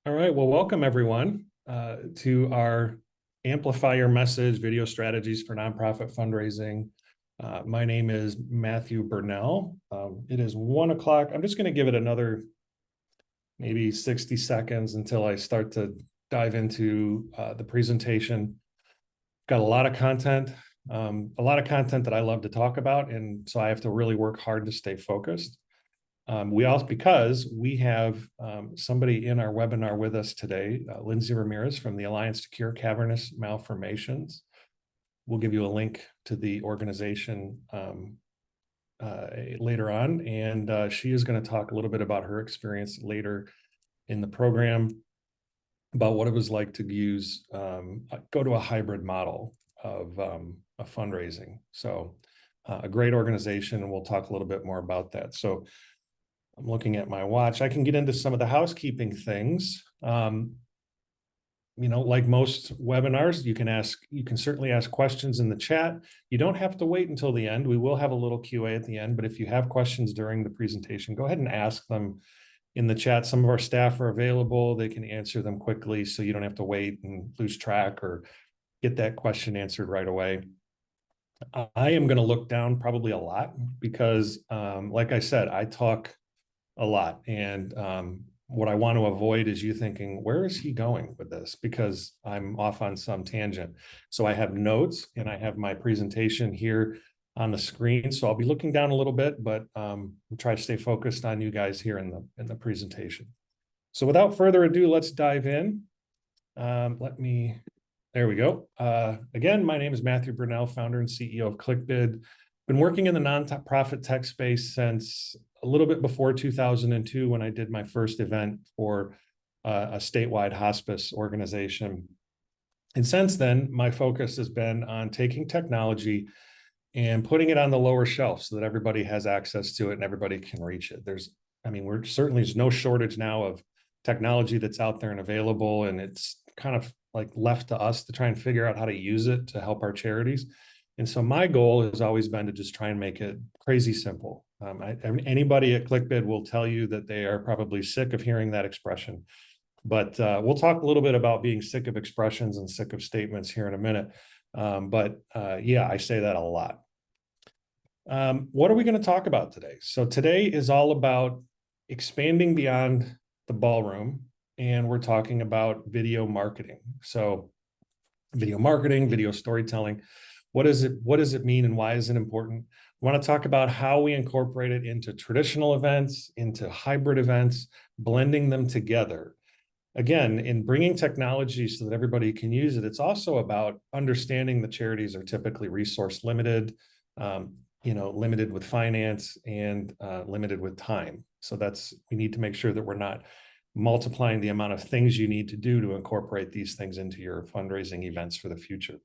All right, well, welcome everyone to our Amplify Your Message video strategies for nonprofit fundraising. My name is Matthew Burnell. It is 1 o'clock. I'm just going to give it another maybe 60 seconds until I start to dive into the presentation. Got a lot of content, that I love to talk about, and so I have to really work hard to stay focused. Because we have somebody in our webinar with us today, Lindsay Ramirez from the Alliance to Cure Cavernous Malformations. We'll give you a link to the organization later on, and she is going to talk a little bit about her experience later in the program, about what it was like to go to a hybrid model of fundraising. So a great organization, and we'll talk a little bit more about that. So I'm looking at my watch. I can get into some of the housekeeping things. Like most webinars, you can certainly ask questions in the chat. You don't have to wait until the end. We will have a little QA at the end, but if you have questions during the presentation, go ahead and ask them in the chat. Some of our staff are available. They can answer them quickly, so you don't have to wait and lose track or get that question answered right away. I am going to look down probably a lot because, like I said, I talk a lot. And what I want to avoid is you thinking, where is he going with this? Because I'm off on some tangent. So I have notes and I have my presentation here on the screen. So I'll be looking down a little bit, but I'll try to stay focused on you guys here in the presentation. So without further ado, let's dive in. There we go. Again, my name is Matthew Burnell, founder and CEO of ClickBid. Been working in the nonprofit tech space since a little bit before 2002, when I did my first event for a statewide hospice organization. And since then, my focus has been on taking technology and putting it on the lower shelf so that everybody has access to it and everybody can reach it. There's no shortage now of technology that's out there and available, and it's kind of like left to us to try and figure out how to use it to help our charities. And so my goal has always been to just try and make it crazy simple. Anybody at ClickBid will tell you that they are probably sick of hearing that expression, but we'll talk a little bit about being sick of expressions and sick of statements here in a minute. Yeah, I say that a lot. What are we going to talk about today? So today is all about expanding beyond the ballroom, and we're talking about video marketing. So video marketing, video storytelling. What does it mean, and why is it important? I want to talk about how we incorporate it into traditional events, into hybrid events, blending them together. Again, in bringing technology so that everybody can use it, it's also about understanding that charities are typically resource limited, limited with finance and limited with time. So we need to make sure that we're not multiplying the amount of things you need to do to incorporate these things into your fundraising events for the future.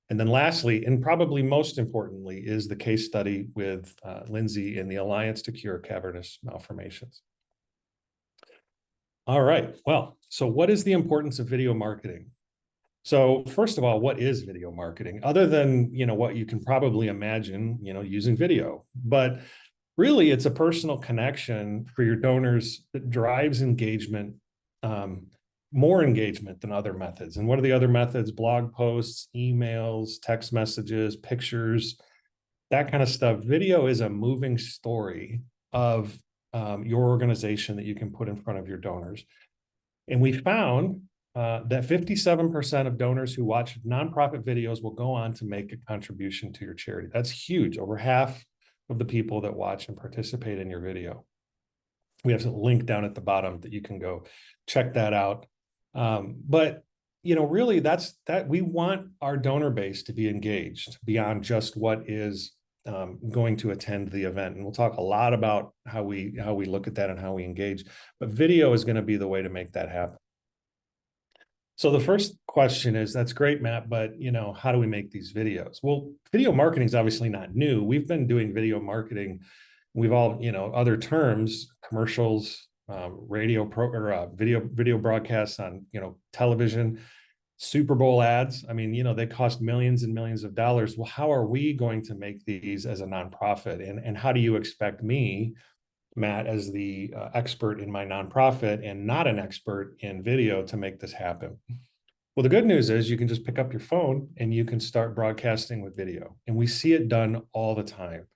And then lastly, and probably most importantly, is the case study with Lindsay in the Alliance to Cure Cavernous Malformations. All right, well, so what is the importance of video marketing? So first of all, what is video marketing? Other than, what you can probably imagine, using video. But really, it's a personal connection for your donors that drives engagement, more engagement than other methods. And what are the other methods? Blog posts, emails, text messages, pictures, that kind of stuff. Video is a moving story of your organization that you can put in front of your donors. And we found that 57% of donors who watch nonprofit videos will go on to make a contribution to your charity. That's huge. Over half of the people that watch and participate in your video. We have a link down at the bottom that you can go check that out. But really, that's that. We want our donor base to be engaged beyond just what is going to attend the event. And we'll talk a lot about how we look at that and how we engage. But video is going to be the way to make that happen. So the first question is, that's great, Matt, but how do we make these videos? Well, video marketing is obviously not new. We've been doing video marketing. We've all, other terms, commercials, video broadcasts on, television, Super Bowl ads. I mean, they cost millions and millions of dollars. Well, how are we going to make these as a nonprofit? And how do you expect me Matt as the expert in my nonprofit and not an expert in video to make this happen. Well, the good news is you can just pick up your phone and you can start broadcasting with video. And we see it done all the time.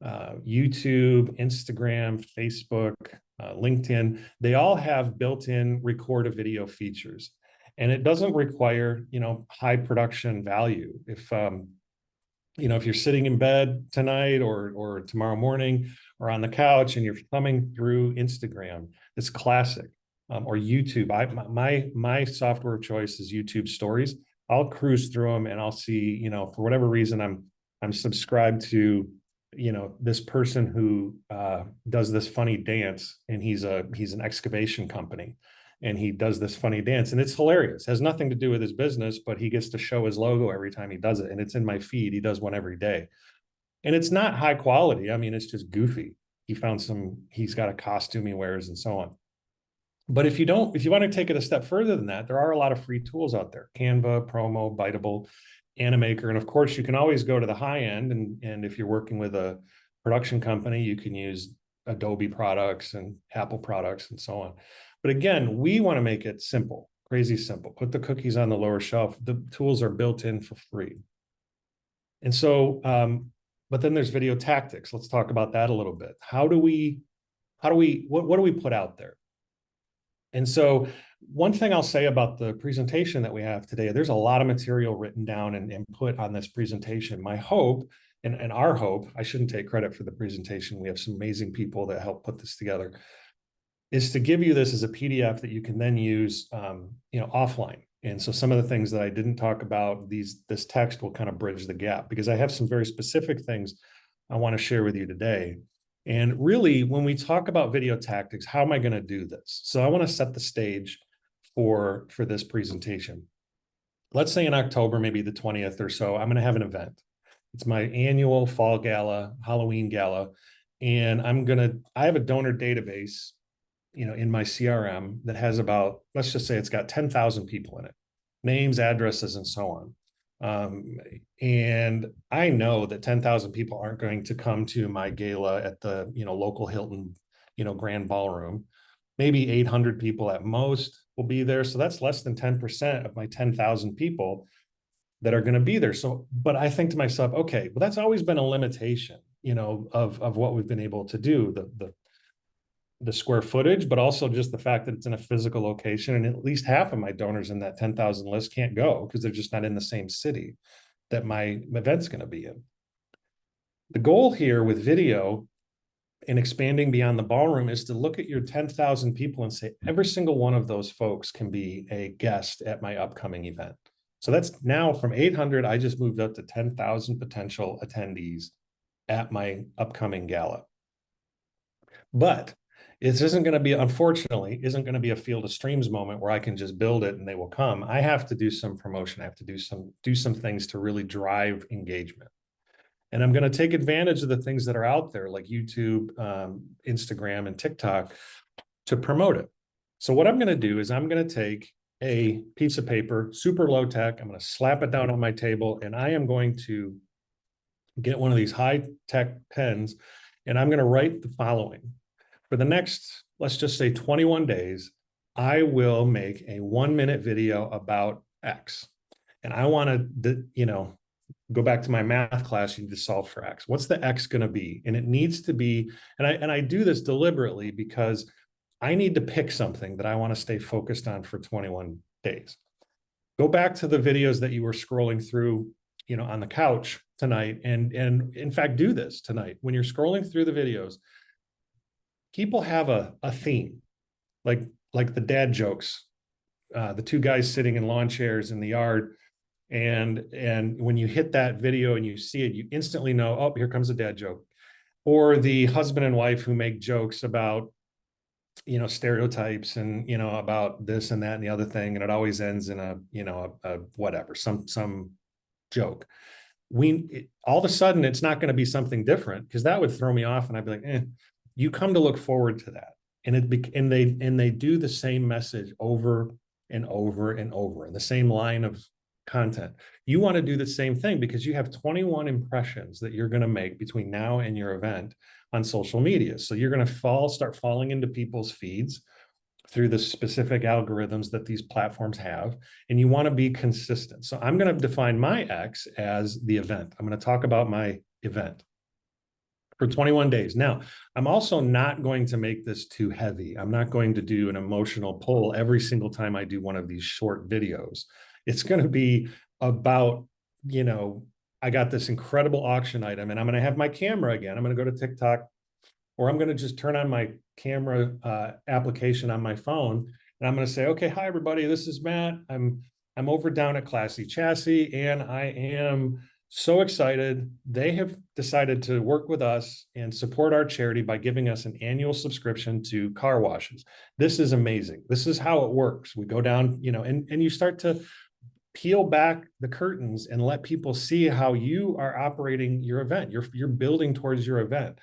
YouTube, Instagram, Facebook, LinkedIn, they all have built-in record a video features. And it doesn't require, high production value. If if you're sitting in bed tonight or tomorrow morning or on the couch and you're thumbing through Instagram, it's classic. Or YouTube. My software of choice is YouTube Stories. I'll cruise through them and I'll see, for whatever reason I'm subscribed to, this person who does this funny dance, and he's an excavation company, and he does this funny dance, and it's hilarious. It has nothing to do with his business, but he gets to show his logo every time he does it, and it's in my feed. He does one every day, and it's not high quality. I mean, it's just goofy. He's got a costume he wears and so on. But if you want to take it a step further than that, there are a lot of free tools out there: Canva, Promo, Biteable, Animaker. And of course, you can always go to the high end. And if you're working with a production company, you can use Adobe products and Apple products and so on. But again, we want to make it simple, crazy simple. Put the cookies on the lower shelf. The tools are built in for free. And so, but then there's video tactics. Let's talk about that a little bit. What do we put out there? And so one thing I'll say about the presentation that we have today, there's a lot of material written down and put on this presentation. My hope and our hope, I shouldn't take credit for the presentation. We have some amazing people that help put this together, is to give you this as a PDF that you can then use, offline. And so some of the things that I didn't talk about, this text will kind of bridge the gap, because I have some very specific things I want to share with you today. And really, when we talk about video tactics, how am I going to do this? So I want to set the stage for this presentation. Let's say in October, maybe the 20th or so, I'm going to have an event. It's my annual fall gala, Halloween gala. And I have a donor database, in my CRM that has about, let's just say it's got 10,000 people in it, names, addresses, and so on. And I know that 10,000 people aren't going to come to my gala at the, local Hilton, grand ballroom. Maybe 800 people at most will be there. So that's less than 10% of my 10,000 people that are going to be there. So, but I think to myself, okay, well, that's always been a limitation, of what we've been able to do, the square footage, but also just the fact that it's in a physical location, and at least half of my donors in that 10,000 list can't go because they're just not in the same city that my event's going to be in. The goal here with video and expanding beyond the ballroom is to look at your 10,000 people and say, every single one of those folks can be a guest at my upcoming event. So that's now from 800, I just moved up to 10,000 potential attendees at my upcoming gala. But it isn't going to be, unfortunately, isn't going to be a field of streams moment where I can just build it and they will come. I have to do some promotion. I have to do some things to really drive engagement. And I'm going to take advantage of the things that are out there like YouTube, Instagram, and TikTok to promote it. So what I'm going to do is I'm going to take a piece of paper, super low tech. I'm going to slap it down on my table, and I am going to get one of these high tech pens, and I'm going to write the following. For the next, let's just say 21 days, I will make a 1-minute video about X. And I want to, go back to my math class, you need to solve for X. What's the X going to be? And it needs to be, and I do this deliberately because I need to pick something that I want to stay focused on for 21 days. Go back to the videos that you were scrolling through, on the couch tonight. And in fact, do this tonight. When you're scrolling through the videos, people have a theme, like the dad jokes, the two guys sitting in lawn chairs in the yard. And when you hit that video and you see it, you instantly know, oh, here comes a dad joke. Or the husband and wife who make jokes about, stereotypes and, about this and that and the other thing. And it always ends in a whatever, some joke. All of a sudden, it's not going to be something different, because that would throw me off. And I'd be like, you come to look forward to that. And they do the same message over and over and over, and the same line of content. You want to do the same thing because you have 21 impressions that you're going to make between now and your event on social media. So you're going to start falling into people's feeds through the specific algorithms that these platforms have, and you want to be consistent. So I'm going to define my X as the event. I'm going to talk about my event for 21 days. Now, I'm also not going to make this too heavy. I'm not going to do an emotional pull every single time I do one of these short videos. It's going to be about, I got this incredible auction item and I'm going to have my camera again. I'm going to go to TikTok, or I'm going to just turn on my camera application on my phone, and I'm going to say, okay, hi everybody, this is Matt. I'm over down at Classy Chassis, and I am so excited. They have decided to work with us and support our charity by giving us an annual subscription to car washes. This is amazing. This is how it works. We go down, and you start to peel back the curtains and let people see how you are operating your event. You're building towards your event.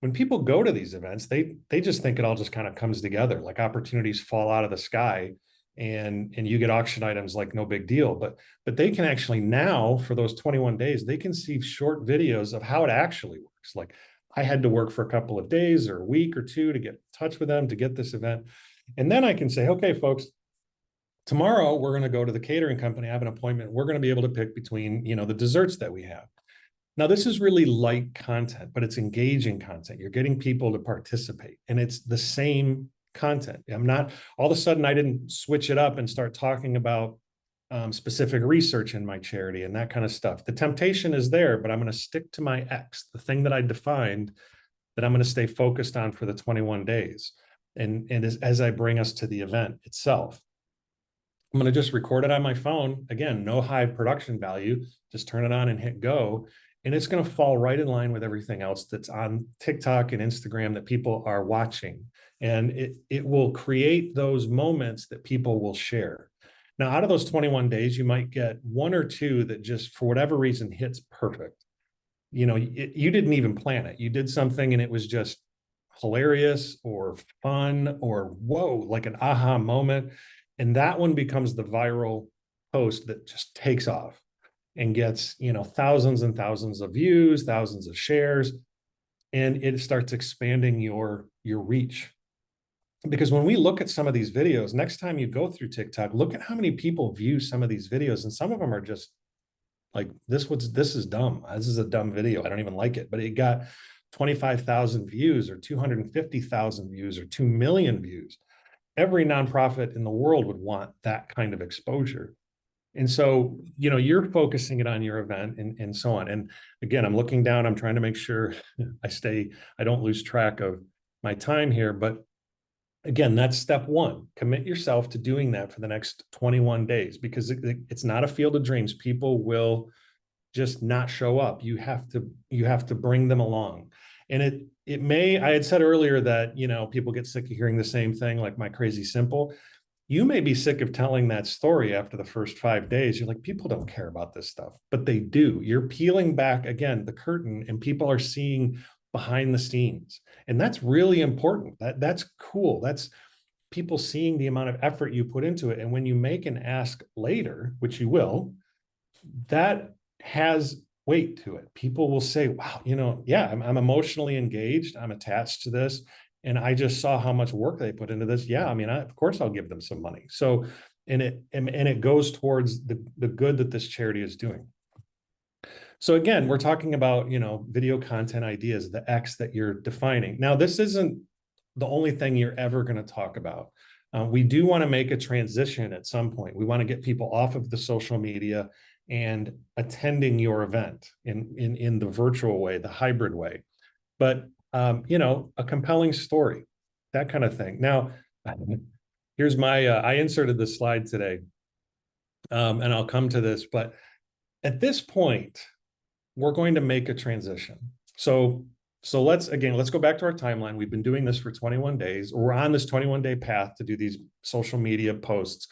When people go to these events, they just think it all just kind of comes together, like opportunities fall out of the sky, and you get auction items like no big deal. But they can actually now, for those 21 days, they can see short videos of how it actually works. Like, I had to work for a couple of days or a week or two to get in touch with them to get this event. And then I can say, okay, folks, tomorrow we're going to go to the catering company. I have an appointment. We're going to be able to pick between, the desserts that we have. Now, this is really light content, but it's engaging content. You're getting people to participate, and it's the same content. I'm not, all of a sudden, I didn't switch it up and start talking about specific research in my charity and that kind of stuff. The temptation is there, but I'm going to stick to my X, the thing that I defined, that I'm going to stay focused on for the 21 days. And as I bring us to the event itself, I'm going to just record it on my phone. Again, no high production value, just turn it on and hit go. And it's going to fall right in line with everything else that's on TikTok and Instagram that people are watching. And it will create those moments that people will share. Now, out of those 21 days, you might get one or two that just, for whatever reason, hits perfect. You didn't even plan it. You did something and it was just hilarious or fun or whoa, like an aha moment. And that one becomes the viral post that just takes off and gets, thousands and thousands of views, thousands of shares, and it starts expanding your reach. Because when we look at some of these videos, next time you go through TikTok, look at how many people view some of these videos, and some of them are just like, this is dumb. This is a dumb video. I don't even like it, but it got 25,000 views or 250,000 views or 2 million views. Every nonprofit in the world would want that kind of exposure. And so, you're focusing it on your event and so on. And again, I'm looking down, I'm trying to make sure I don't lose track of my time here. But again, that's step one. Commit yourself to doing that for the next 21 days, because it's not a field of dreams. People will just not show up. You have to bring them along. And I had said earlier that, people get sick of hearing the same thing, like my crazy simple. You may be sick of telling that story after the first 5 days. You're like, people don't care about this stuff, but they do. You're peeling back again the curtain, and people are seeing behind the scenes. And that's really important. That's cool. That's people seeing the amount of effort you put into it. And when you make an ask later, which you will, that has weight to it. People will say, wow, yeah, I'm emotionally engaged. I'm attached to this. And I just saw how much work they put into this. Yeah, of course I'll give them some money. So, and it goes towards the good that this charity is doing. So again, we're talking about, video content ideas, the X that you're defining. Now, this isn't the only thing you're ever going to talk about. We do want to make a transition at some point. We want to get people off of the social media and attending your event in the virtual way, the hybrid way. But a compelling story, that kind of thing. Now, here's I inserted this slide today, and I'll come to this, but at this point, we're going to make a transition. So let's go back to our timeline. We've been doing this for 21 days. We're on this 21-day path to do these social media posts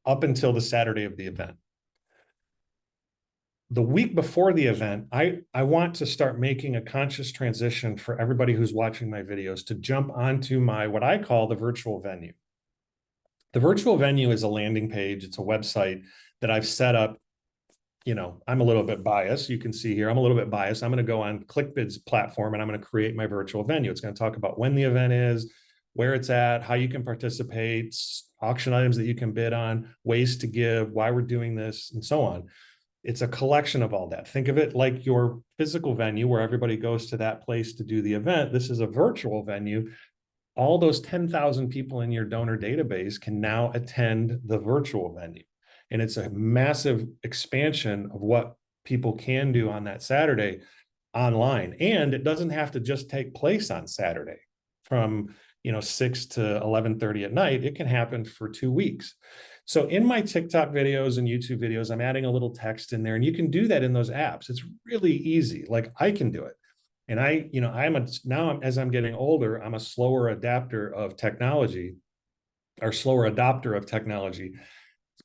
up until the Saturday of the event. The week before the event, I want to start making a conscious transition for everybody who's watching my videos to jump onto what I call the virtual venue. The virtual venue is a landing page. It's a website that I've set up I'm a little bit biased. You can see here, I'm a little bit biased. I'm going to go on ClickBid's platform and I'm going to create my virtual venue. It's going to talk about when the event is, where it's at, how you can participate, auction items that you can bid on, ways to give, why we're doing this, and so on. It's a collection of all that. Think of it like your physical venue where everybody goes to that place to do the event. This is a virtual venue. All those 10,000 people in your donor database can now attend the virtual venue. And it's a massive expansion of what people can do on that Saturday online. And it doesn't have to just take place on Saturday from 6 to 11:30 at night. It can happen for 2 weeks. So in my TikTok videos and YouTube videos, I'm adding a little text in there, and you can do that in those apps. It's really easy. Like I can do it. And as I'm getting older, I'm a slower adapter of technology or slower adopter of technology,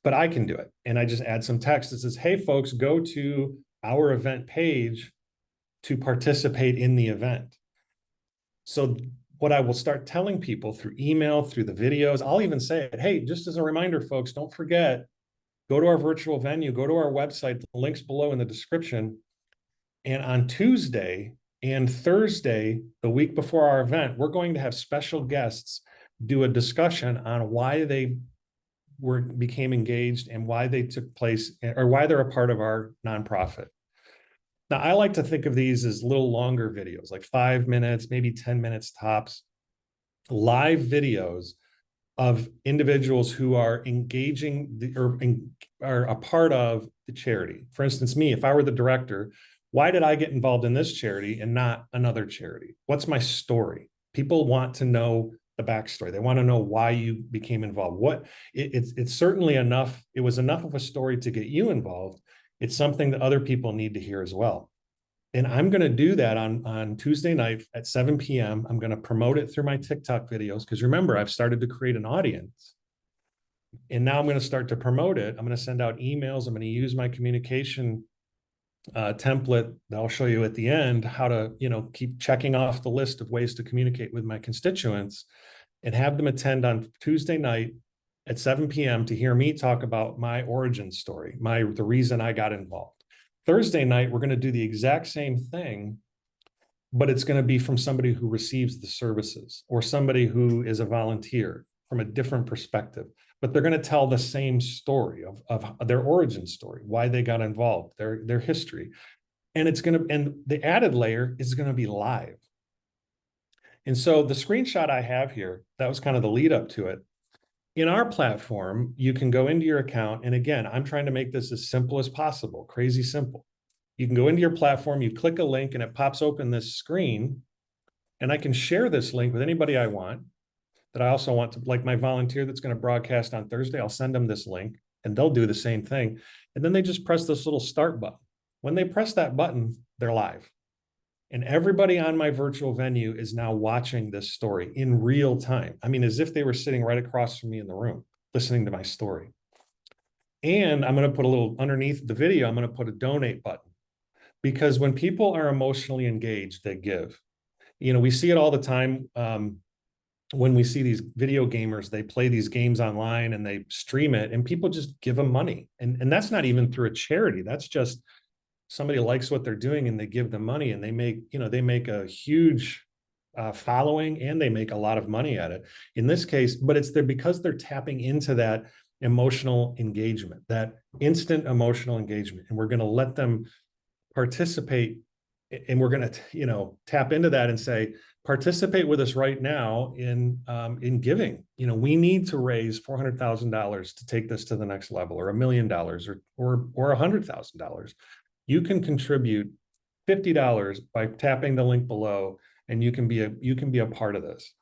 but I can do it. And I just add some text that says, hey, folks, go to our event page to participate in the event. So what I will start telling people through email, through the videos, I'll even say it, hey, just as a reminder, folks, don't forget, go to our virtual venue, go to our website, the link's below in the description. And on Tuesday and Thursday, the week before our event, we're going to have special guests do a discussion on why they became engaged and why they took place or why they're a part of our nonprofit. Now, I like to think of these as little longer videos, like 5 minutes, maybe 10 minutes tops, live videos of individuals who are engaging or are a part of the charity. For instance, me, if I were the director, why did I get involved in this charity and not another charity? What's my story? People want to know the backstory. They want to know why you became involved. It's certainly enough. It was enough of a story to get you involved. It's something that other people need to hear as well. And I'm going to do that on Tuesday night at 7 p.m. I'm going to promote it through my TikTok videos because remember, I've started to create an audience. And now I'm going to start to promote it. I'm going to send out emails. I'm going to use my communication template that I'll show you at the end, how to keep checking off the list of ways to communicate with my constituents and have them attend on Tuesday night at 7 p.m. to hear me talk about my origin story, the reason I got involved. Thursday night, we're going to do the exact same thing, but it's going to be from somebody who receives the services or somebody who is a volunteer from a different perspective. But they're going to tell the same story of their origin story, why they got involved, their history. And the added layer is going to be live. And so the screenshot I have here, that was kind of the lead up to it. In our platform, you can go into your account. And again, I'm trying to make this as simple as possible, crazy simple. You can go into your platform, you click a link, and it pops open this screen. And I can share this link with anybody I want that I also want to, like my volunteer that's going to broadcast on Thursday, I'll send them this link and they'll do the same thing. And then they just press this little start button. When they press that button, they're live. And everybody on my virtual venue is now watching this story in real time. I mean, as if they were sitting right across from me in the room, listening to my story. And I'm going to put a little underneath the video, I'm going to put a donate button. Because when people are emotionally engaged, they give. We see it all the time. When we see these video gamers, they play these games online and they stream it and people just give them money. And that's not even through a charity. That's just somebody likes what they're doing and they give them money and they make a huge following and they make a lot of money at it in this case, but it's there because they're tapping into that emotional engagement, that instant emotional engagement. And we're going to let them participate and we're going to, tap into that and say, participate with us right now in giving. We need to raise $400,000 to take this to the next level, or $1 million, or $100,000. You can contribute $50 by tapping the link below, and you can be a part of this.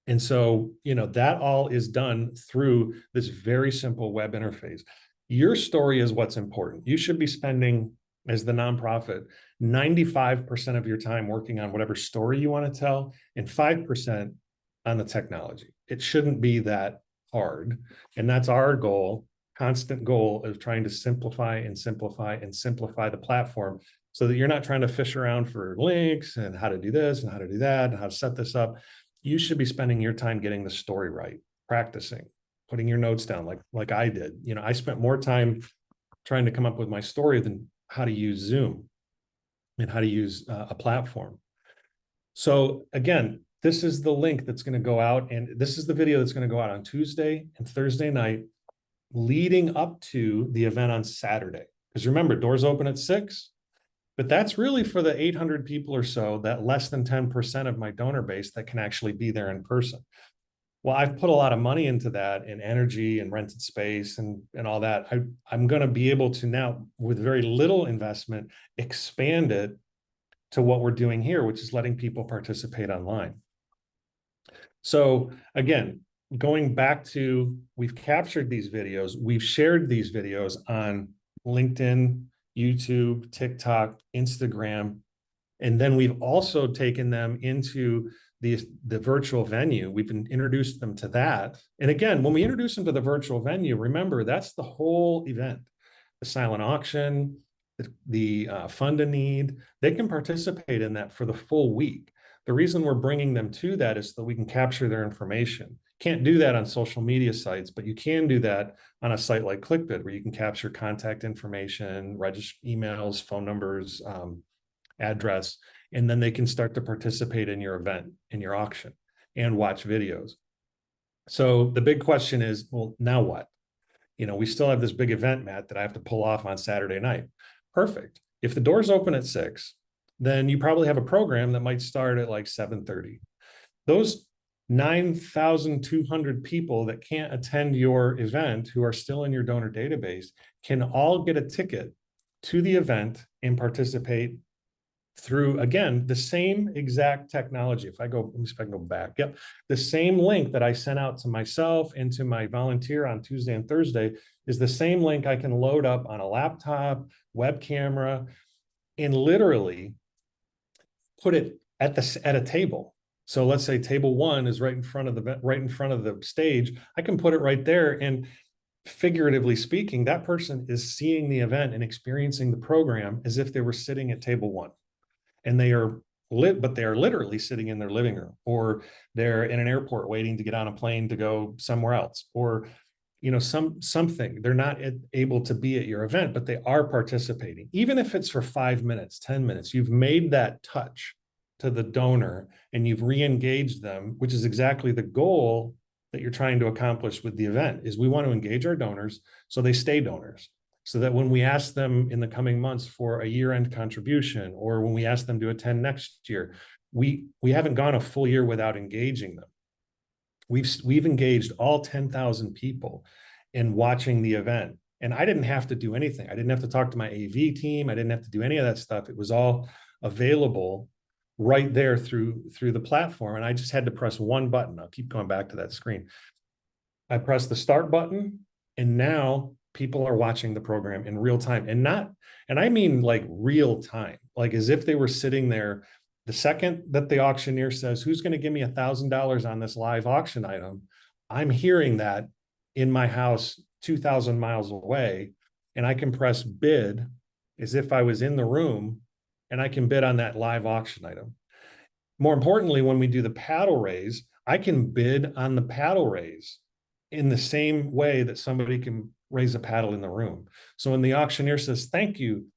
And so, that all is done through this very simple web interface. Your story is what's important. You should be spending, as the nonprofit, 95% of your time working on whatever story you want to tell and 5% on the technology. It shouldn't be that hard. And that's our goal, constant goal of trying to simplify and simplify and simplify the platform so that you're not trying to fish around for links and how to do this and how to do that and how to set this up. You should be spending your time getting the story right, practicing, putting your notes down like I did. I spent more time trying to come up with my story than how to use Zoom and how to use a platform. So again, this is the link that's going to go out, and this is the video that's going to go out on Tuesday and Thursday night, leading up to the event on Saturday. Because remember, doors open at 6, but that's really for the 800 people or so, that less than 10% of my donor base that can actually be there in person. Well, I've put a lot of money into that, and energy and rented space and all that. I'm going to be able to now, with very little investment, expand it to what we're doing here, which is letting people participate online. So again, going back to, we've captured these videos, we've shared these videos on LinkedIn, YouTube, TikTok, Instagram, and then we've also taken them into the virtual venue. We've introduced them to that. And again, when we introduce them to the virtual venue, remember, that's the whole event. The silent auction, the fund a need, they can participate in that for the full week. The reason we're bringing them to that is so that we can capture their information. Can't do that on social media sites, but you can do that on a site like ClickBid, where you can capture contact information, register emails, phone numbers, address, and then they can start to participate in your event, in your auction, and watch videos. So the big question is, well, now what? We still have this big event, Matt, that I have to pull off on Saturday night. Perfect. If the doors open at 6, then you probably have a program that might start at like 7:30. Those 9,200 people that can't attend your event, who are still in your donor database, can all get a ticket to the event and participate through, again, the same exact technology. Let me see if I can go back. Yep. The same link that I sent out to myself and to my volunteer on Tuesday and Thursday is the same link I can load up on a laptop, web camera, and literally put it at a table. So let's say table 1 is right in front of the stage. I can put it right there, and figuratively speaking, that person is seeing the event and experiencing the program as if they were sitting at table 1. And they are literally sitting in their living room, or they're in an airport waiting to get on a plane to go somewhere else, or something. They're not able to be at your event, but they are participating. Even if it's for 5 minutes, 10 minutes, you've made that touch to the donor and you've re-engaged them, which is exactly the goal that you're trying to accomplish with the event. Is we want to engage our donors so they stay donors. So that when we ask them in the coming months for a year-end contribution, or when we ask them to attend next year, we haven't gone a full year without engaging them. We've engaged all 10,000 people in watching the event. And I didn't have to do anything. I didn't have to talk to my AV team. I didn't have to do any of that stuff. It was all available right there through the platform. And I just had to press one button. I'll keep going back to that screen. I pressed the start button, and now people are watching the program in real time, and I mean like real time, like as if they were sitting there. The second that the auctioneer says, who's going to give me $1,000 on this live auction item, I'm hearing that in my house 2,000 miles away, and I can press bid as if I was in the room, and I can bid on that live auction item. More importantly, when we do the paddle raise, I can bid on the paddle raise in the same way that somebody can raise a paddle in the room. So when the auctioneer says, thank you,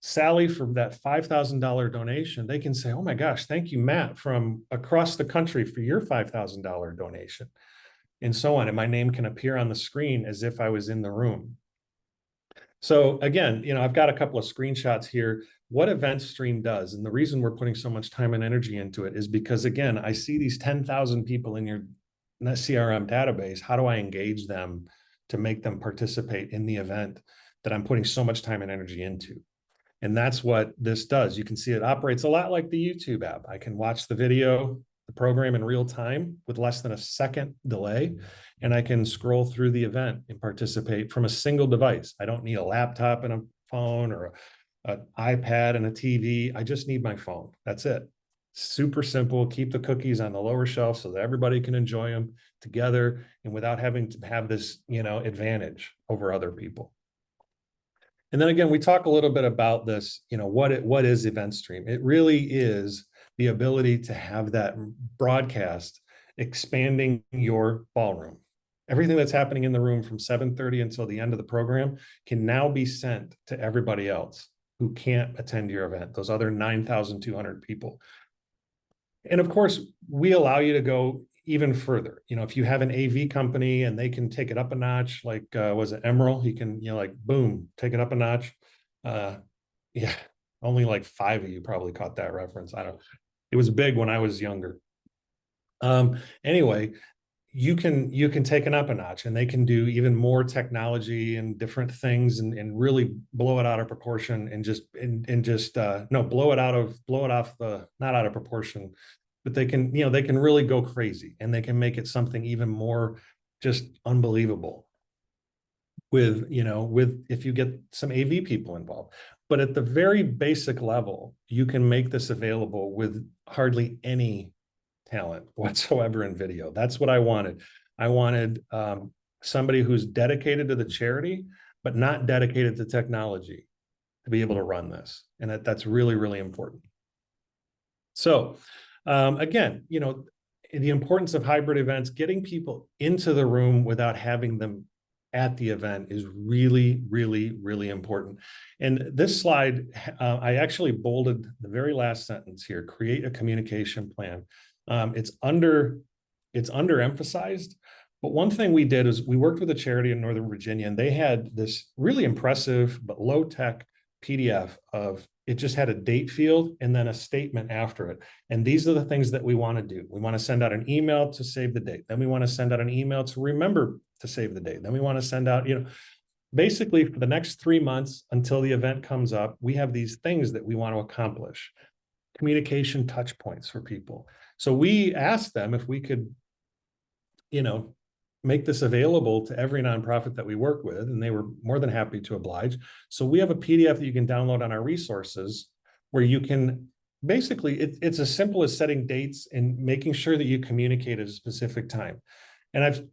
Sally, for that $5,000 donation, they can say, oh my gosh, thank you, Matt, from across the country for your $5,000 donation, and so on. And my name can appear on the screen as if I was in the room. So again, I've got a couple of screenshots here. What EventStream does, and the reason we're putting so much time and energy into it, is because, again, I see these 10,000 people in your CRM database. How do I engage them to make them participate in the event that I'm putting so much time and energy into? And that's what this does. You can see it operates a lot like the YouTube app. I can watch the video, the program in real time with less than a second delay, and I can scroll through the event and participate from a single device. I don't need a laptop and a phone, or an iPad and a TV. I just need my phone. That's it. Super simple. Keep the cookies on the lower shelf so that everybody can enjoy them together and without having to have this, advantage over other people. And then again, we talk a little bit about this, what is EventStream? It really is the ability to have that broadcast expanding your ballroom. Everything that's happening in the room from 7:30 until the end of the program can now be sent to everybody else who can't attend your event, those other 9,200 people. And of course, we allow you to go even further. If you have an AV company and they can take it up a notch, like was it Emerald? He can, like boom, take it up a notch. Yeah, only like 5 of you probably caught that reference. I don't. It was big when I was younger. Anyway, you can take it up a notch, and they can do even more technology and different things, and really blow it out of proportion, and just no, blow it off the, not out of proportion, but they can really go crazy, and they can make it something even more just unbelievable with if you get some AV people involved. But at the very basic level, you can make this available with hardly any talent whatsoever in video. That's what I wanted. I wanted somebody who's dedicated to the charity, but not dedicated to technology, to be able to run this. And that's really, really important. So again, the importance of hybrid events, getting people into the room without having them at the event is really, really, really important. And this slide, I actually bolded the very last sentence here: create a communication plan. It's underemphasized, but one thing we did is we worked with a charity in Northern Virginia, and they had this really impressive but low-tech PDF of, it just had a date field and then a statement after it. And these are the things that we want to do. We want to send out an email to save the date. Then we want to send out an email to remember to save the date. Then we want to send out, basically for the next 3 months until the event comes up, we have these things that we want to accomplish. Communication touch points for people. So we asked them if we could, make this available to every nonprofit that we work with, and they were more than happy to oblige. So we have a PDF that you can download on our resources, where you can basically, it's as simple as setting dates and making sure that you communicate at a specific time. And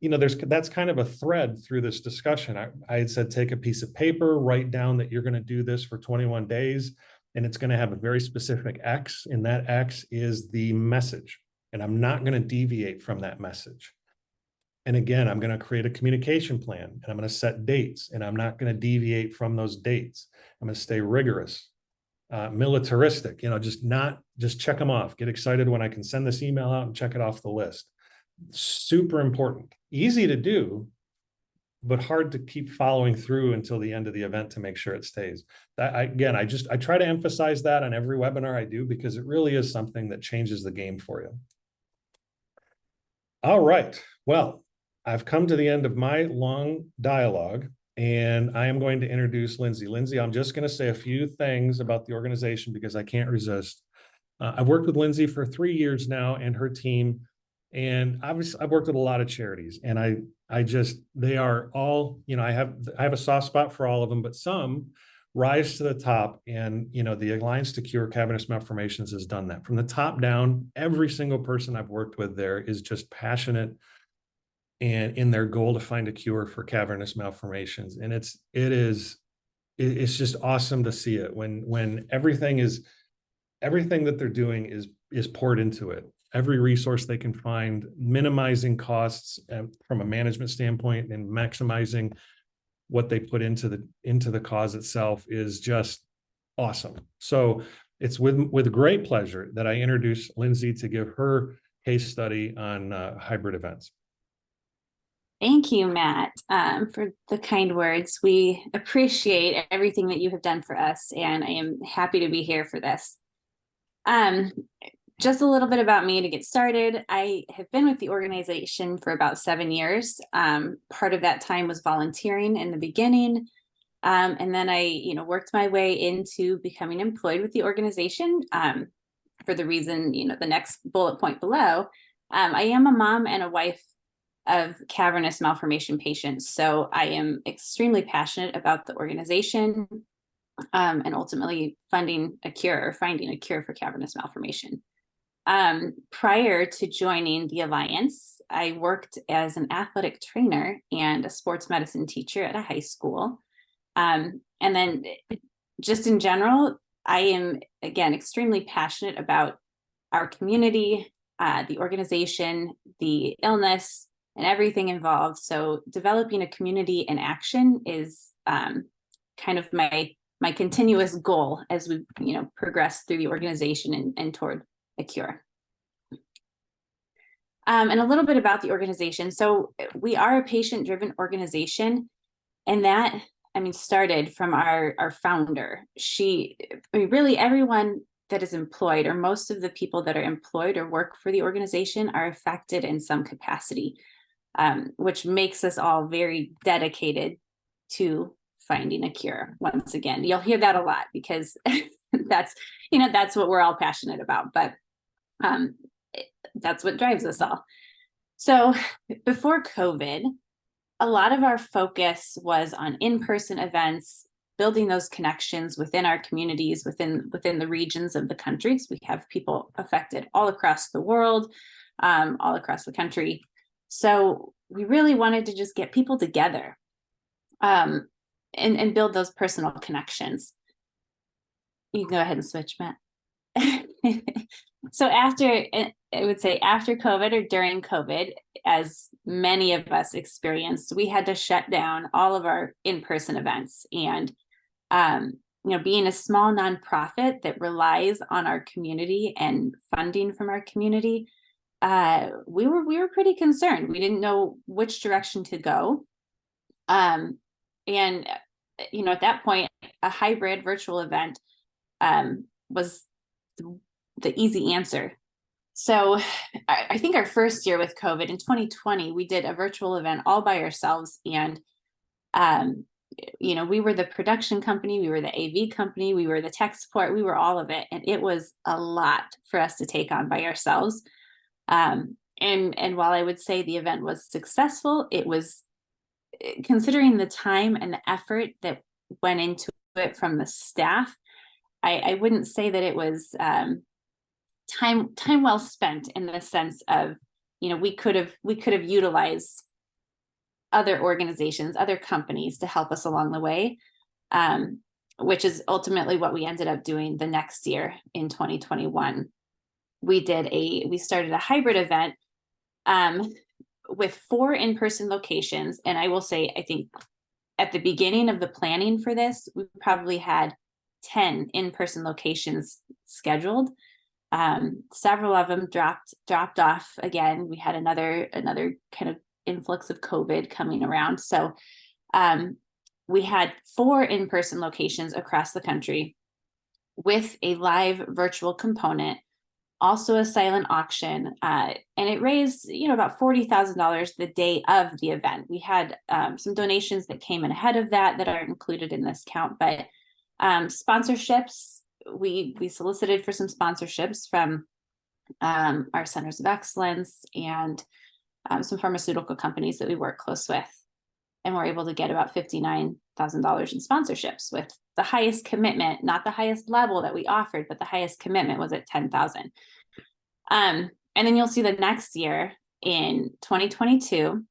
that's kind of a thread through this discussion. I had said, take a piece of paper, write down that you're going to do this for 21 days, and it's going to have a very specific X, and that X is the message. And I'm not going to deviate from that message. And again, I'm going to create a communication plan, and I'm going to set dates, and I'm not going to deviate from those dates. I'm going to stay rigorous, militaristic, just check them off. Get excited when I can send this email out and check it off the list. Super important. Easy to do, but hard to keep following through until the end of the event to make sure it stays. I try to emphasize that on every webinar I do, because it really is something that changes the game for you. All right. Well, I've come to the end of my long dialogue, and I am going to introduce Lindsay. Lindsay, I'm just going to say a few things about the organization because I can't resist. I've worked with Lindsay for 3 years now and her team, and obviously I've worked with a lot of charities, and they are all, I have a soft spot for all of them, but some rise to the top. And, the Alliance to Cure Cavernous Malformations has done that from the top down. Every single person I've worked with there is just passionate and in their goal to find a cure for cavernous malformations. And it's just awesome to see it when everything that they're doing is poured into it. Every resource they can find, minimizing costs from a management standpoint, and maximizing what they put into the cause itself is just awesome. So it's with great pleasure that I introduce Lindsay to give her case study on hybrid events. Thank you, Matt, for the kind words. We appreciate everything that you have done for us, and I am happy to be here for this. Just a little bit about me to get started. I have been with the organization for about 7 years. Part of that time was volunteering in the beginning, and then I, worked my way into becoming employed with the organization for the reason, the next bullet point below. I am a mom and a wife of cavernous malformation patients. So I am extremely passionate about the organization and ultimately finding a cure for cavernous malformation. Prior to joining the Alliance, I worked as an athletic trainer and a sports medicine teacher at a high school. And then just in general, I am, again, extremely passionate about our community, the organization, the illness, and everything involved. So developing a community in action is kind of my continuous goal as we progress through the organization and toward a cure. And a little bit about the organization. So we are a patient-driven organization, and that, started from our founder. Really everyone that is employed, or most of the people that are employed or work for the organization, are affected in some capacity, which makes us all very dedicated to finding a cure. Once again, you'll hear that a lot because that's what we're all passionate about, but that's what drives us all. So before COVID, a lot of our focus was on in-person events, building those connections within our communities, within the regions of the countries. We have people affected all across the world, all across the country. So we really wanted to just get people together and build those personal connections. You can go ahead and switch, Matt. So I would say after COVID or during COVID, as many of us experienced, we had to shut down all of our in-person events. And, being a small nonprofit that relies on our community and funding from our community, we were pretty concerned. We didn't know which direction to go. And, at that point, a hybrid virtual event was the easy answer. So I think our first year with COVID in 2020, we did a virtual event all by ourselves. And, we were the production company, we were the AV company, we were the tech support, we were all of it. And it was a lot for us to take on by ourselves. And while I would say the event was successful, it was, considering the time and the effort that went into it from the staff, I wouldn't say that it was time well spent, in the sense of, we could have utilized other organizations, other companies to help us along the way, which is ultimately what we ended up doing the next year in 2021. We started a hybrid event with 4 in-person locations. And I will say, I think at the beginning of the planning for this, we probably had 10 in-person locations scheduled. Several of them dropped off again. We had another kind of influx of COVID coming around. So we had 4 in-person locations across the country with a live virtual component, also a silent auction, and it raised about $40,000 the day of the event. We had some donations that came in ahead of that are included in this count, but sponsorships, we solicited for some sponsorships from our centers of excellence and some pharmaceutical companies that we work close with, and we're able to get about $59,000 in sponsorships, with the highest commitment, not the highest level that we offered, but the highest commitment was at $10,000. And then you'll see the next year in 2022,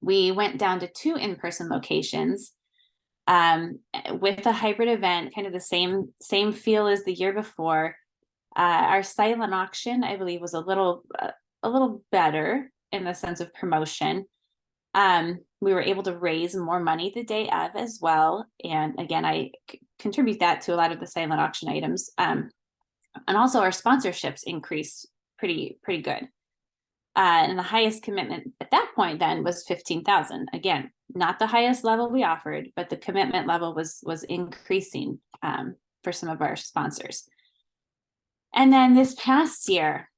we went down to 2 in-person locations with a hybrid event, kind of the same feel as the year before. Our silent auction, I believe, was a little better in the sense of promotion. We were able to raise more money the day of as well. And again, I contribute that to a lot of the silent auction items. And also our sponsorships increased pretty good. And the highest commitment at that point then was $15,000. Again, not the highest level we offered, but the commitment level was increasing for some of our sponsors. And then this past year,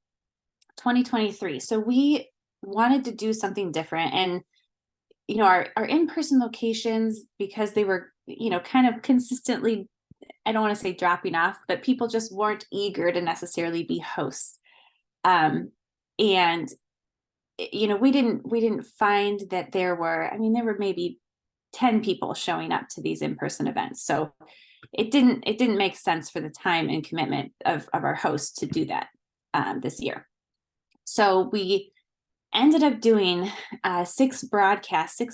2023, so we wanted to do something different. And our in-person locations, because they were kind of consistently, I don't want to say dropping off, but people just weren't eager to necessarily be hosts. And we didn't find that there were maybe 10 people showing up to these in-person events. So it didn't make sense for the time and commitment of our hosts to do that this year. So we ended up doing 6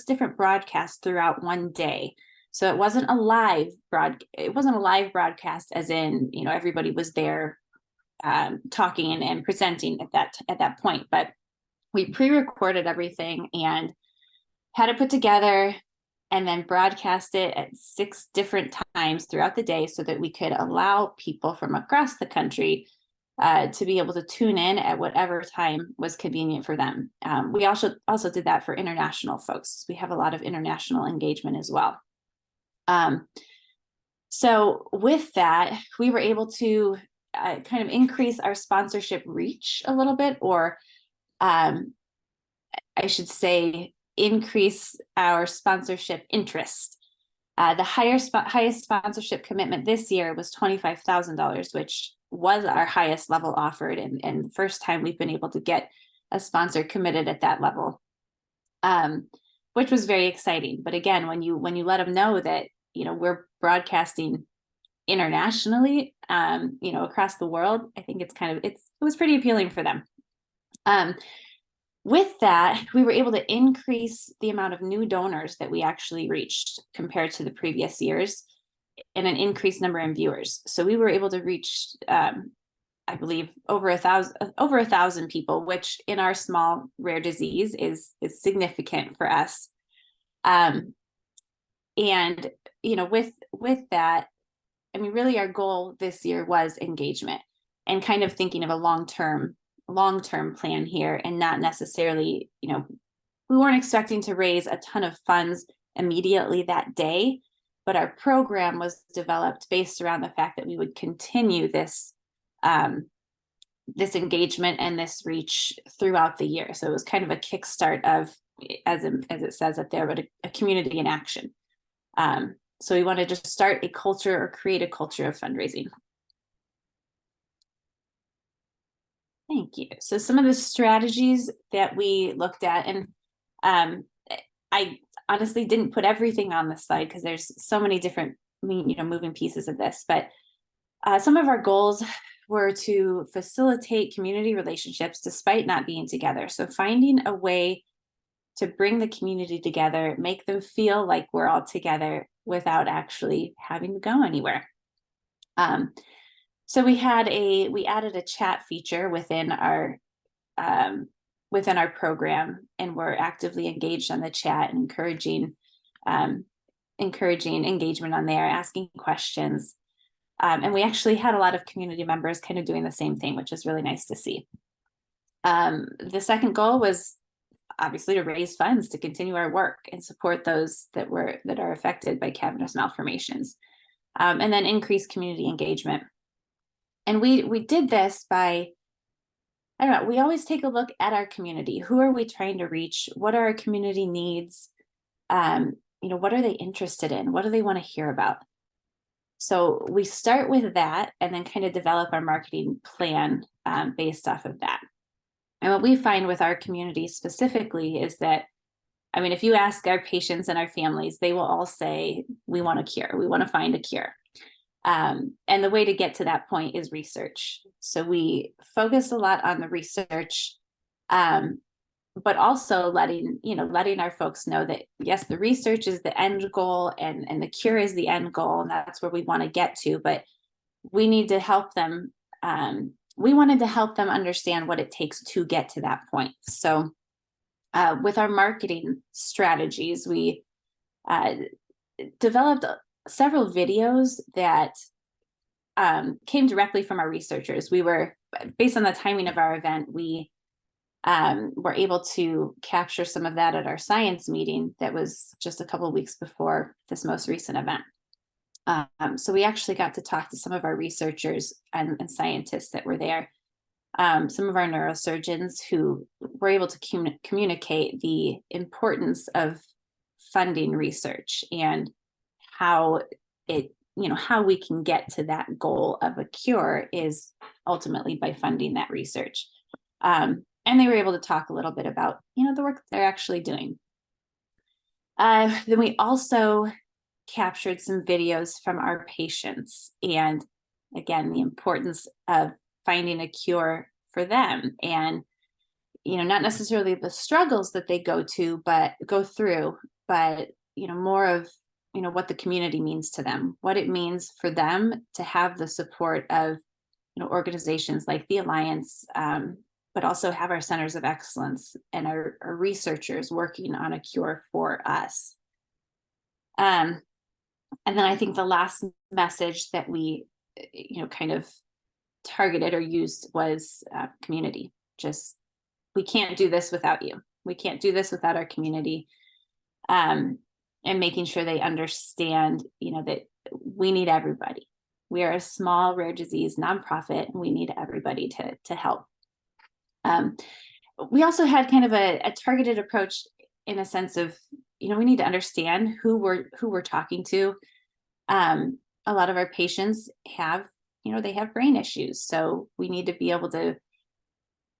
different broadcasts throughout one day. So it wasn't a live broadcast as in, everybody was there talking and presenting at that point, but we pre-recorded everything and had it put together and then broadcast it at 6 different times throughout the day so that we could allow people from across the country to be able to tune in at whatever time was convenient for them. We also did that for international folks. We have a lot of international engagement as well. So with that, we were able to kind of increase our sponsorship reach a little bit, or I should say, increase our sponsorship interest. The highest sponsorship commitment this year was $25,000, which was our highest level offered, and the first time we've been able to get a sponsor committed at that level, which was very exciting. But again, when you let them know that, you know, we're broadcasting internationally, you know, across the world, I think it was pretty appealing for them. With that, we were able to increase the amount of new donors that we actually reached compared to the previous years, and an increased number in viewers. So we were able to reach, I believe, over 1,000 people, which in our small rare disease is significant for us. And you know, with that, I mean, really our goal this year was engagement and kind of thinking of a long-term plan here, and not necessarily, you know, we weren't expecting to raise a ton of funds immediately that day, but our program was developed based around the fact that we would continue this this engagement and this reach throughout the year. So it was kind of a kickstart of, as it says up there, but a community in action. So we wanted to start a culture, or create a culture, of fundraising. Thank you. So some of the strategies that we looked at, and I honestly didn't put everything on the slide because there's so many different, you know, moving pieces of this, but some of our goals were to facilitate community relationships despite not being together. So finding a way to bring the community together, make them feel like we're all together without actually having to go anywhere. So we added a chat feature within our program, and we're actively engaged on the chat and encouraging engagement on there, asking questions. And we actually had a lot of community members kind of doing the same thing, which is really nice to see. The second goal was obviously to raise funds to continue our work and support those that are affected by cavernous malformations, and then increase community engagement. And we did this by, I don't know, we always take a look at our community. Who are we trying to reach? What are our community needs? You know, what are they interested in? What do they want to hear about? So we start with that and then kind of develop our marketing plan based off of that. And what we find with our community specifically is that, I mean, if you ask our patients and our families, they will all say, we want a cure. We want to find a cure. And the way to get to that point is research. So we focus a lot on the research, but also letting our folks know that, yes, the research is the end goal and the cure is the end goal, and that's where we want to get to, but we need to help them. We wanted to help them understand what it takes to get to that point. So with our marketing strategies, we developed several videos that came directly from our researchers. We were, based on the timing of our event, we were able to capture some of that at our science meeting that was just a couple of weeks before this most recent event. So we actually got to talk to some of our researchers and scientists that were there, some of our neurosurgeons who were able to communicate the importance of funding research and how we can get to that goal of a cure is ultimately by funding that research. And they were able to talk a little bit about, the work that they're actually doing. Then we also captured some videos from our patients, and again, the importance of finding a cure for them, and not necessarily the struggles that they go through, but more of what the community means to them, what it means for them to have the support of organizations like the Alliance, but also have our centers of excellence and our researchers working on a cure for us. And then I think the last message that we, kind of targeted or used was community. Just, we can't do this without you. We can't do this without our community. And making sure they understand, that we need everybody. We are a small rare disease nonprofit, and we need everybody to help. We also had kind of a targeted approach in a sense of, we need to understand who we're talking to. A lot of our patients have, they have brain issues. So we need to be able to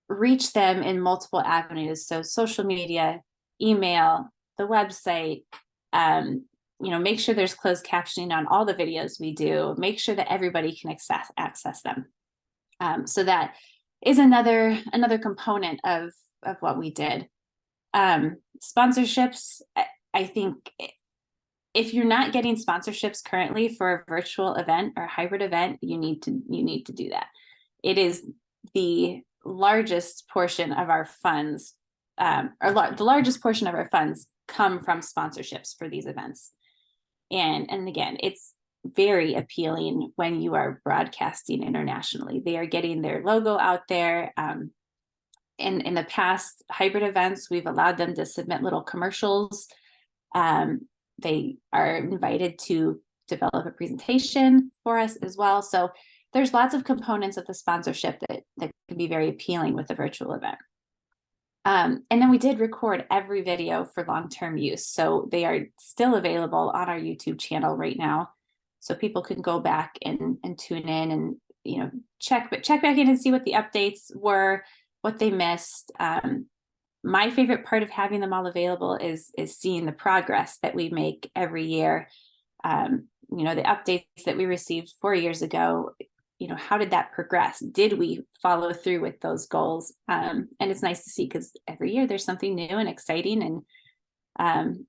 reach them in multiple avenues. So social media, email, the website, make sure there's closed captioning on all the videos we do, make sure that everybody can access them. So that is another component of what we did. Sponsorships, I think if you're not getting sponsorships currently for a virtual event or hybrid event, you need to do that. It is the largest portion of our funds, the largest portion of our funds come from sponsorships for these events. And again, it's very appealing when you are broadcasting internationally. They are getting their logo out there. In the past hybrid events, we've allowed them to submit little commercials. They are invited to develop a presentation for us as well. So there's lots of components of the sponsorship that can be very appealing with a virtual event. And then we did record every video for long-term use. So they are still available on our YouTube channel right now. So people can go back and tune in and, check back in and see what the updates were, what they missed. My favorite part of having them all available is seeing the progress that we make every year. The updates that we received 4 years ago, how did that progress? Did we follow through with those goals? And it's nice to see, because every year there's something new and exciting and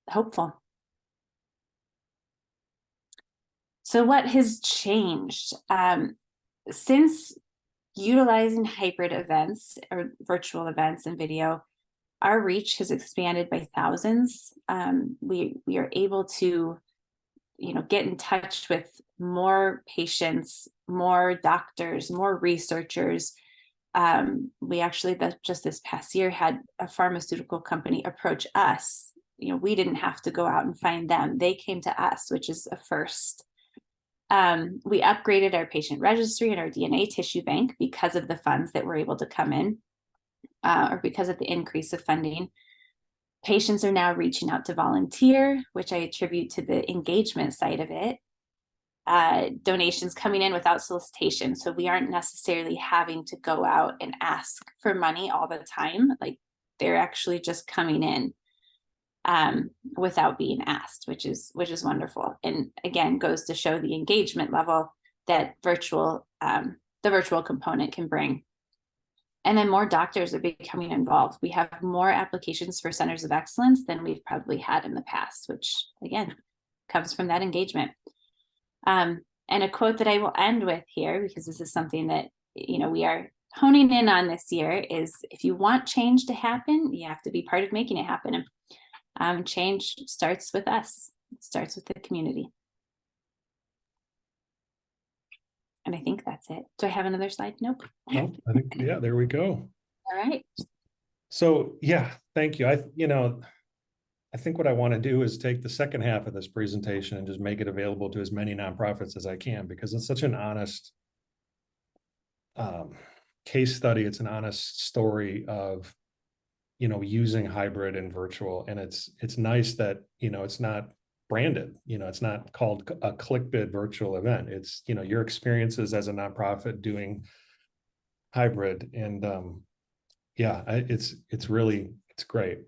hopeful. So what has changed? Since utilizing hybrid events or virtual events and video, our reach has expanded by thousands. We are able to, get in touch with more patients, more doctors, more researchers. We actually, just this past year, had a pharmaceutical company approach us. We didn't have to go out and find them. They came to us, which is a first. We upgraded our patient registry and our DNA tissue bank because of the funds that were able to come in, or because of the increase of funding. Patients are now reaching out to volunteer, which I attribute to the engagement side of it. Donations coming in without solicitation. So we aren't necessarily having to go out and ask for money all the time. Like, they're actually just coming in without being asked, which is wonderful. And again, goes to show the engagement level that the virtual component can bring. And then more doctors are becoming involved. We have more applications for centers of excellence than we've probably had in the past, which again, comes from that engagement. And a quote that I will end with here, because this is something that, we are honing in on this year, is if you want change to happen, you have to be part of making it happen. And change starts with us. It starts with the community. And I think that's it. Do I have another slide? Nope. No, I think, yeah, there we go. All right. So yeah, thank you. I think what I want to do is take the second half of this presentation and just make it available to as many nonprofits as I can, because it's such an honest case study. It's an honest story of, using hybrid and virtual. And it's nice that, it's not branded, it's not called a ClickBid virtual event. It's, your experiences as a nonprofit doing hybrid. And yeah, it's great.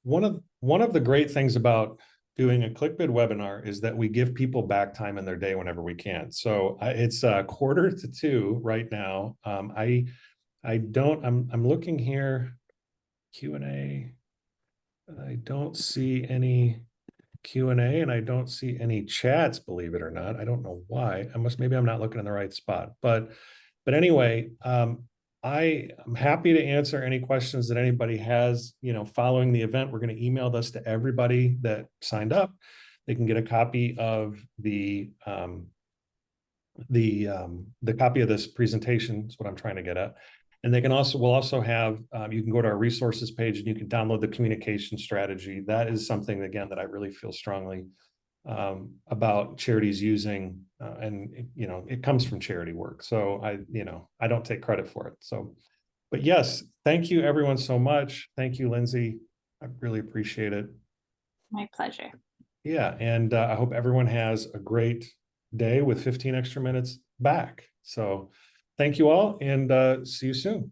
One of the great things about doing a ClickBid webinar is that we give people back time in their day whenever we can. So it's 1:45 right now. I'm looking here, Q&A. I don't see any Q&A, and I don't see any chats, believe it or not. I don't know why. Maybe I'm not looking in the right spot, but But anyway, I am happy to answer any questions that anybody has, following the event. We're going to email this to everybody that signed up. They can get a copy of the copy of this presentation is what I'm trying to get at. And we'll also have, you can go to our resources page and you can download the communication strategy. That is something, again, that I really feel strongly about charities using, and it comes from charity work. So I don't take credit for it. So, but yes, thank you everyone so much. Thank you, Lindsay. I really appreciate it. My pleasure. Yeah. And I hope everyone has a great day with 15 extra minutes back. So thank you all, and see you soon.